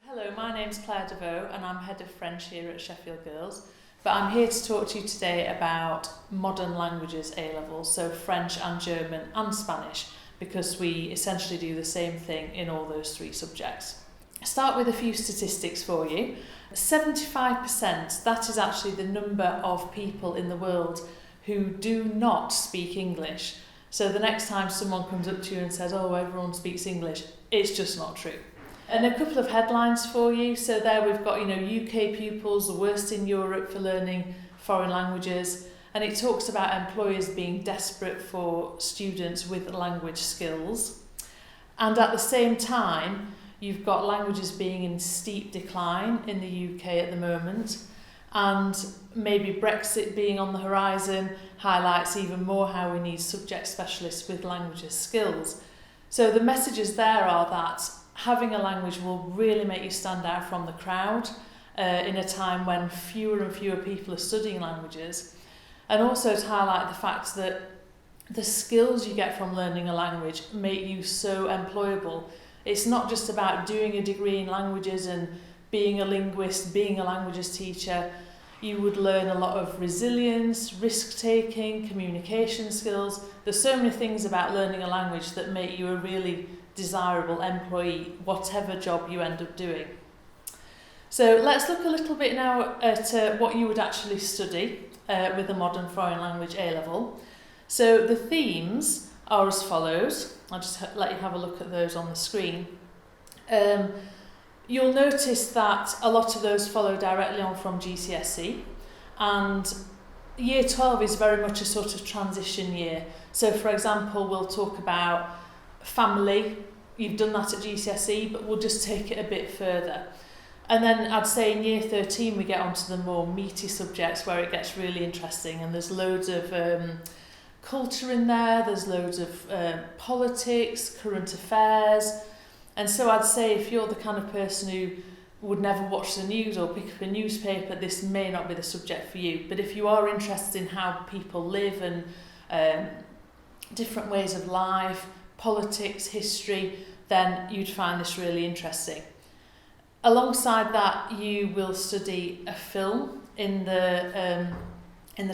Hello, my name's Claire Devoe and I'm Head of French here at Sheffield Girls. But I'm here to talk to you today about modern languages A-levels, so French and German and Spanish, because we essentially do the same thing in all those three subjects. I'll start with a few statistics for you. 75%, that is actually the number of people in the world who do not speak English. So the next time someone comes up to you and says, oh, everyone speaks English, it's just not true. And a couple of headlines for you. So there we've got, UK pupils, the worst in Europe for learning foreign languages. And it talks about employers being desperate for students with language skills. And at the same time, you've got languages being in steep decline in the UK at the moment. And maybe Brexit being on the horizon highlights even more how we need subject specialists with languages skills. So the messages there are that having a language will really make you stand out from the crowd in a time when fewer and fewer people are studying languages, and also to highlight the fact that the skills you get from learning a language make you so employable. It's not just about doing a degree in languages and being a linguist, being a languages teacher. You would learn a lot of resilience, risk-taking, communication skills. There's so many things about learning a language that make you a really desirable employee, whatever job you end up doing. So let's look a little bit now at what you would actually study with a modern foreign language A-level. So the themes are as follows. I'll just let you have a look at those on the screen. You'll notice that a lot of those follow directly on from GCSE, and Year 12 is very much a sort of transition year. So for example, we'll talk about family. You've done that at GCSE, but we'll just take it a bit further. And then I'd say in Year 13 we get onto the more meaty subjects where it gets really interesting, and there's loads of culture in there, there's loads of politics, current affairs. And so I'd say if you're the kind of person who would never watch the news or pick up a newspaper, this may not be the subject for you. But if you are interested in how people live and different ways of life, politics, history, then you'd find this really interesting. Alongside that, you will study a film in the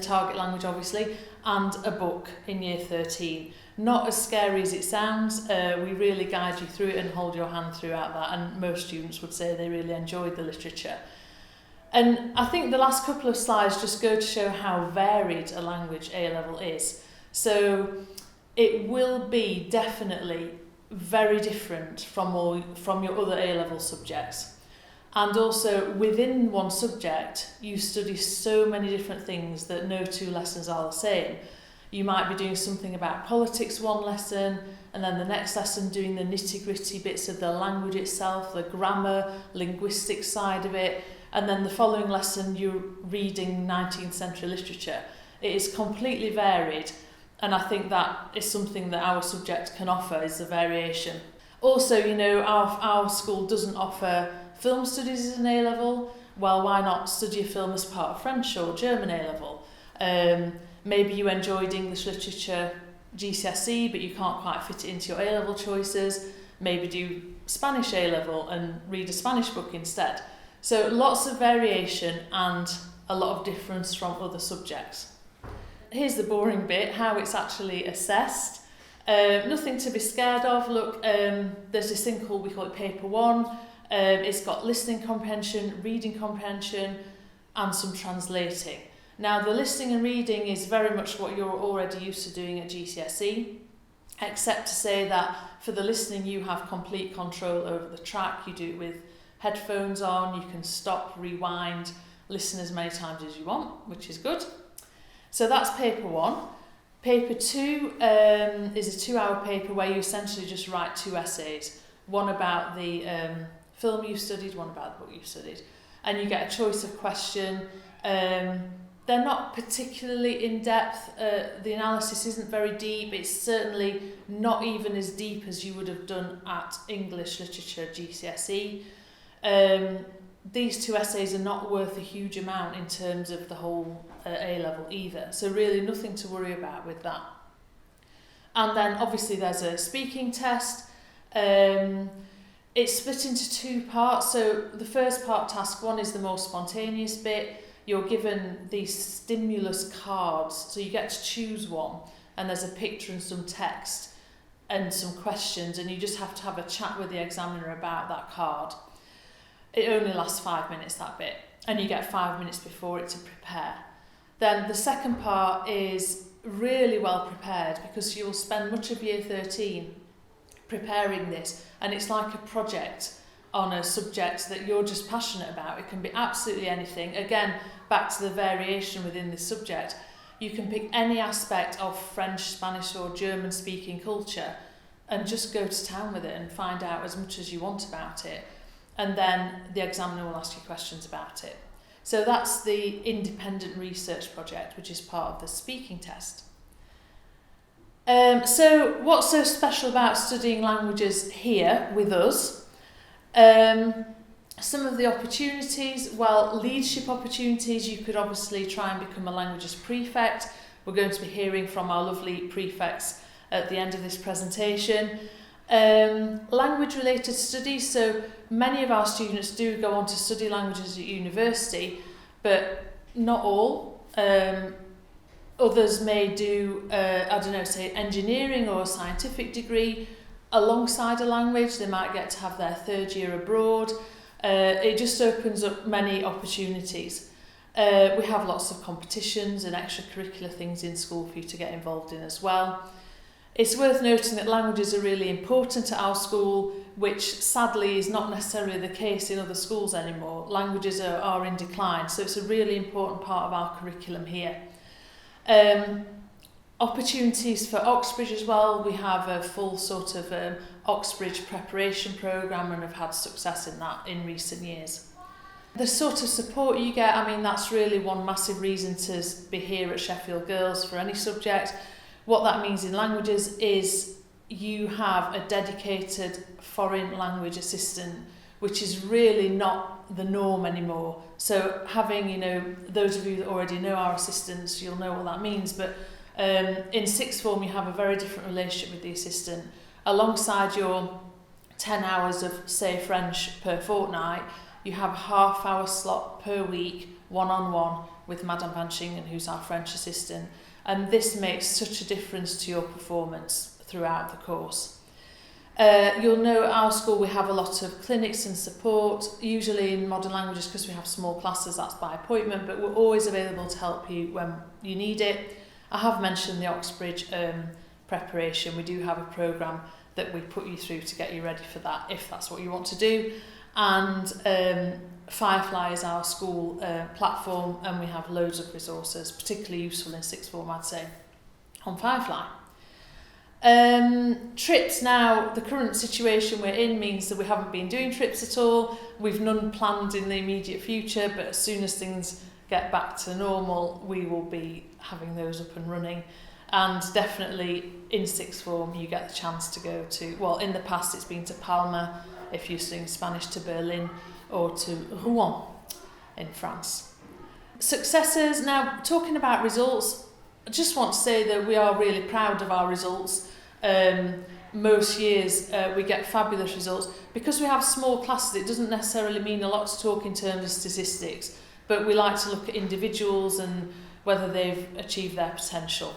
target language, obviously, and a book in Year 13. Not as scary as it sounds. We really guide you through it and hold your hand throughout that, and most students would say they really enjoyed the literature. And I think the last couple of slides just go to show how varied a language A-level is. So it will be definitely very different from your other A-level subjects. And also within one subject, you study so many different things that no two lessons are the same. You might be doing something about politics one lesson, and then the next lesson doing the nitty-gritty bits of the language itself, the grammar, linguistic side of it, and then the following lesson you're reading 19th century literature. It is completely varied, and I think that is something that our subject can offer, is the variation. Also, our school doesn't offer film studies as an A-level. Well, why not study a film as part of French or German A-level? Maybe you enjoyed English literature GCSE, but you can't quite fit it into your A-level choices. Maybe do Spanish A-level and read a Spanish book instead. So lots of variation and a lot of difference from other subjects. Here's the boring bit, how it's actually assessed. Nothing to be scared of. Look, there's this thing we call it Paper 1. It's got listening comprehension, reading comprehension, and some translating. Now, the listening and reading is very much what you're already used to doing at GCSE, except to say that for the listening you have complete control over the track. You do it with headphones on, you can stop, rewind, listen as many times as you want, which is good. So that's Paper 1. Paper 2 is a 2-hour paper where you essentially just write 2 essays, one about the film you studied, one about the book you studied, and you get a choice of question. They're not particularly in-depth. The analysis isn't very deep. It's certainly not even as deep as you would have done at English literature GCSE. These 2 essays are not worth a huge amount in terms of the whole A-level either. So really nothing to worry about with that. And then obviously there's a speaking test. It's split into two parts. So the first part, task 1, is the more spontaneous bit. You're given these stimulus cards, so you get to choose one, and there's a picture and some text and some questions, and you just have to have a chat with the examiner about that card. It only lasts 5 minutes, that bit, and you get 5 minutes before it to prepare. Then the second part is really well prepared, because you'll spend much of year 13 preparing this, and it's like a project on a subject that you're just passionate about. It can be absolutely anything. Again, back to the variation within the subject, you can pick any aspect of French, Spanish or German speaking culture and just go to town with it and find out as much as you want about it, and then the examiner will ask you questions about it. So that's the independent research project, which is part of the speaking test. So what's so special about studying languages here with us? Some of the opportunities, well, leadership opportunities. You could obviously try and become a languages prefect. We're going to be hearing from our lovely prefects at the end of this presentation. Language related studies, so many of our students do go on to study languages at university, but not all. Others may do, say engineering or a scientific degree alongside a language. They might get to have their third year abroad. It just opens up many opportunities. We have lots of competitions and extracurricular things in school for you to get involved in as well. It's worth noting that languages are really important at our school, which sadly is not necessarily the case in other schools anymore. Languages are in decline, so it's a really important part of our curriculum here. Opportunities for Oxbridge as well. We have a full sort of Oxbridge preparation programme and have had success in that in recent years. The sort of support you get, that's really one massive reason to be here at Sheffield Girls for any subject. What that means in languages is you have a dedicated foreign language assistant, which is really not the norm anymore. So having, those of you that already know our assistants, you'll know what that means, but in sixth form you have a very different relationship with the assistant. Alongside your 10 hours of, say, French per fortnight, you have a half-hour slot per week, one-on-one, with Madame Van Schingen, who's our French assistant. And this makes such a difference to your performance throughout the course. You'll know at our school we have a lot of clinics and support, usually in modern languages because we have small classes, that's by appointment, but we're always available to help you when you need it. I have mentioned the Oxbridge preparation. We do have a programme that we put you through to get you ready for that, if that's what you want to do. And Firefly is our school platform, and we have loads of resources, particularly useful in sixth form, I'd say, on Firefly. Trips now, the current situation we're in means that we haven't been doing trips at all. We've none planned in the immediate future, but as soon as things get back to normal, we will be having those up and running. And definitely in sixth form, you get the chance to go to, well, in the past it's been to Palma, if you're studying Spanish, to Berlin, or to Rouen in France. Successes, now talking about results, I just want to say that we are really proud of our results. Most years we get fabulous results. Because we have small classes, it doesn't necessarily mean a lot to talk in terms of statistics, but we like to look at individuals and whether they've achieved their potential.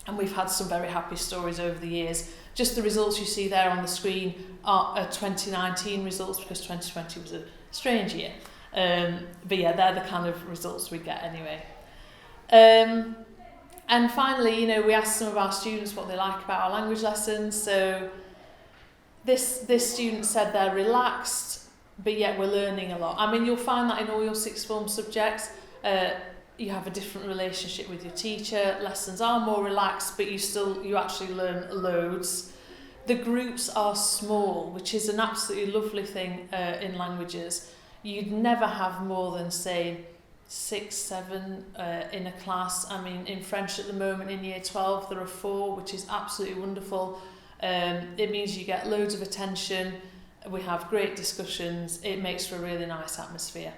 And we've had some very happy stories over the years. Just the results you see there on the screen are 2019 results, because 2020 was a strange year. But yeah, they're the kind of results we get anyway. And finally, we asked some of our students what they like about our language lessons. So this student said they're relaxed, but yet we're learning a lot. You'll find that in all your sixth form subjects. You have a different relationship with your teacher. Lessons are more relaxed, but you actually learn loads. The groups are small, which is an absolutely lovely thing in languages. You'd never have more than, say, 6, 7 in a class. In French at the moment in year 12 there are 4, which is absolutely wonderful. It means you get loads of attention. We have great discussions. It makes for a really nice atmosphere.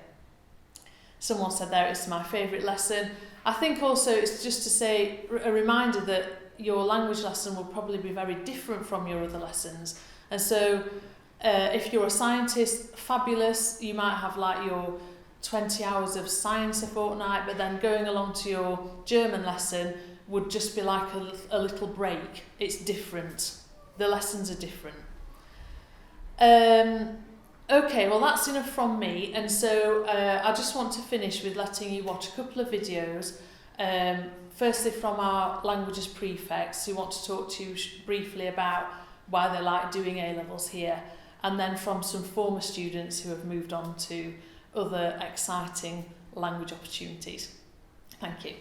Someone said there it's my favourite lesson. I think also it's just to say, a reminder that your language lesson will probably be very different from your other lessons. And so If you're a scientist, fabulous, you might have like your 20 hours of science a fortnight, but then going along to your German lesson would just be like a little break. It's different. The lessons are different. Okay, well that's enough from me, and so I just want to finish with letting you watch a couple of videos. Firstly from our languages prefects who want to talk to you briefly about why they like doing A-levels here, and then from some former students who have moved on to other exciting language opportunities. Thank you.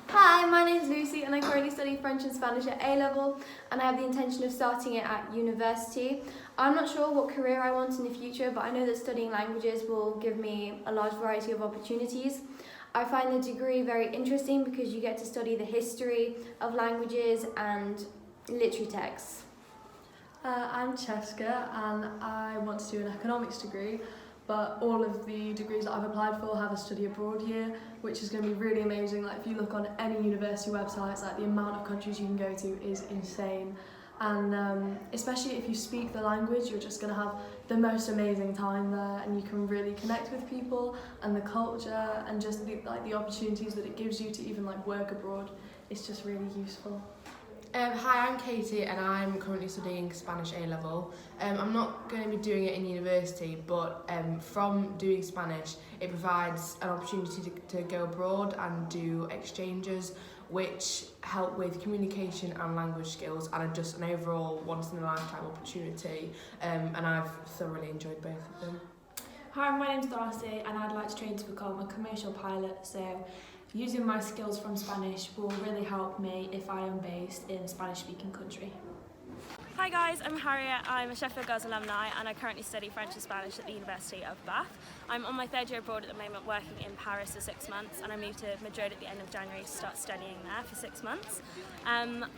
Hi, my name is Lucy and I currently study French and Spanish at A-level, and I have the intention of starting it at university. I'm not sure what career I want in the future, but I know that studying languages will give me a large variety of opportunities. I find the degree very interesting because you get to study the history of languages and literary texts. I'm Cheska and I want to do an economics degree, but all of the degrees that I've applied for have a study abroad year, which is going to be really amazing. Like if you look on any university websites, like the amount of countries you can go to is insane. And especially if you speak the language, you're just going to have the most amazing time there, and you can really connect with people and the culture and just the opportunities that it gives you to even like work abroad. It's just really useful. Hi, I'm Katie and I'm currently studying Spanish A-level. I'm not going to be doing it in university, but from doing Spanish it provides an opportunity to go abroad and do exchanges, which help with communication and language skills, and are just an overall once-in-a-lifetime opportunity, and I've thoroughly enjoyed both of them. Hi, my name's Darcy and I'd like to train to become a commercial pilot, so using my skills from Spanish will really help me if I am based in a Spanish-speaking country. Hi guys, I'm Harriet. I'm a Sheffield Girls alumni and I currently study French and Spanish at the University of Bath. I'm on my third year abroad at the moment, working in Paris for 6 months, and I moved to Madrid at the end of January to start studying there for 6 months.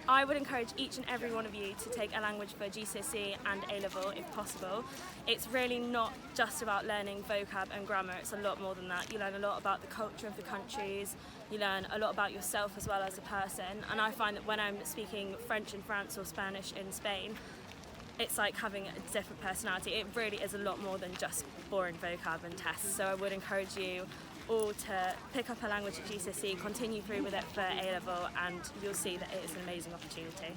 I would encourage each and every one of you to take a language for GCSE and A-level if possible. It's really not just about learning vocab and grammar, it's a lot more than that. You learn a lot about the culture of the countries, you learn a lot about yourself as well as a person, and I find that when I'm speaking French in France or Spanish in Spain, it's like having a different personality. It really is a lot more than just boring vocab and tests, so I would encourage you all to pick up a language at GCSE, continue through with it for A-level, and you'll see that it is an amazing opportunity.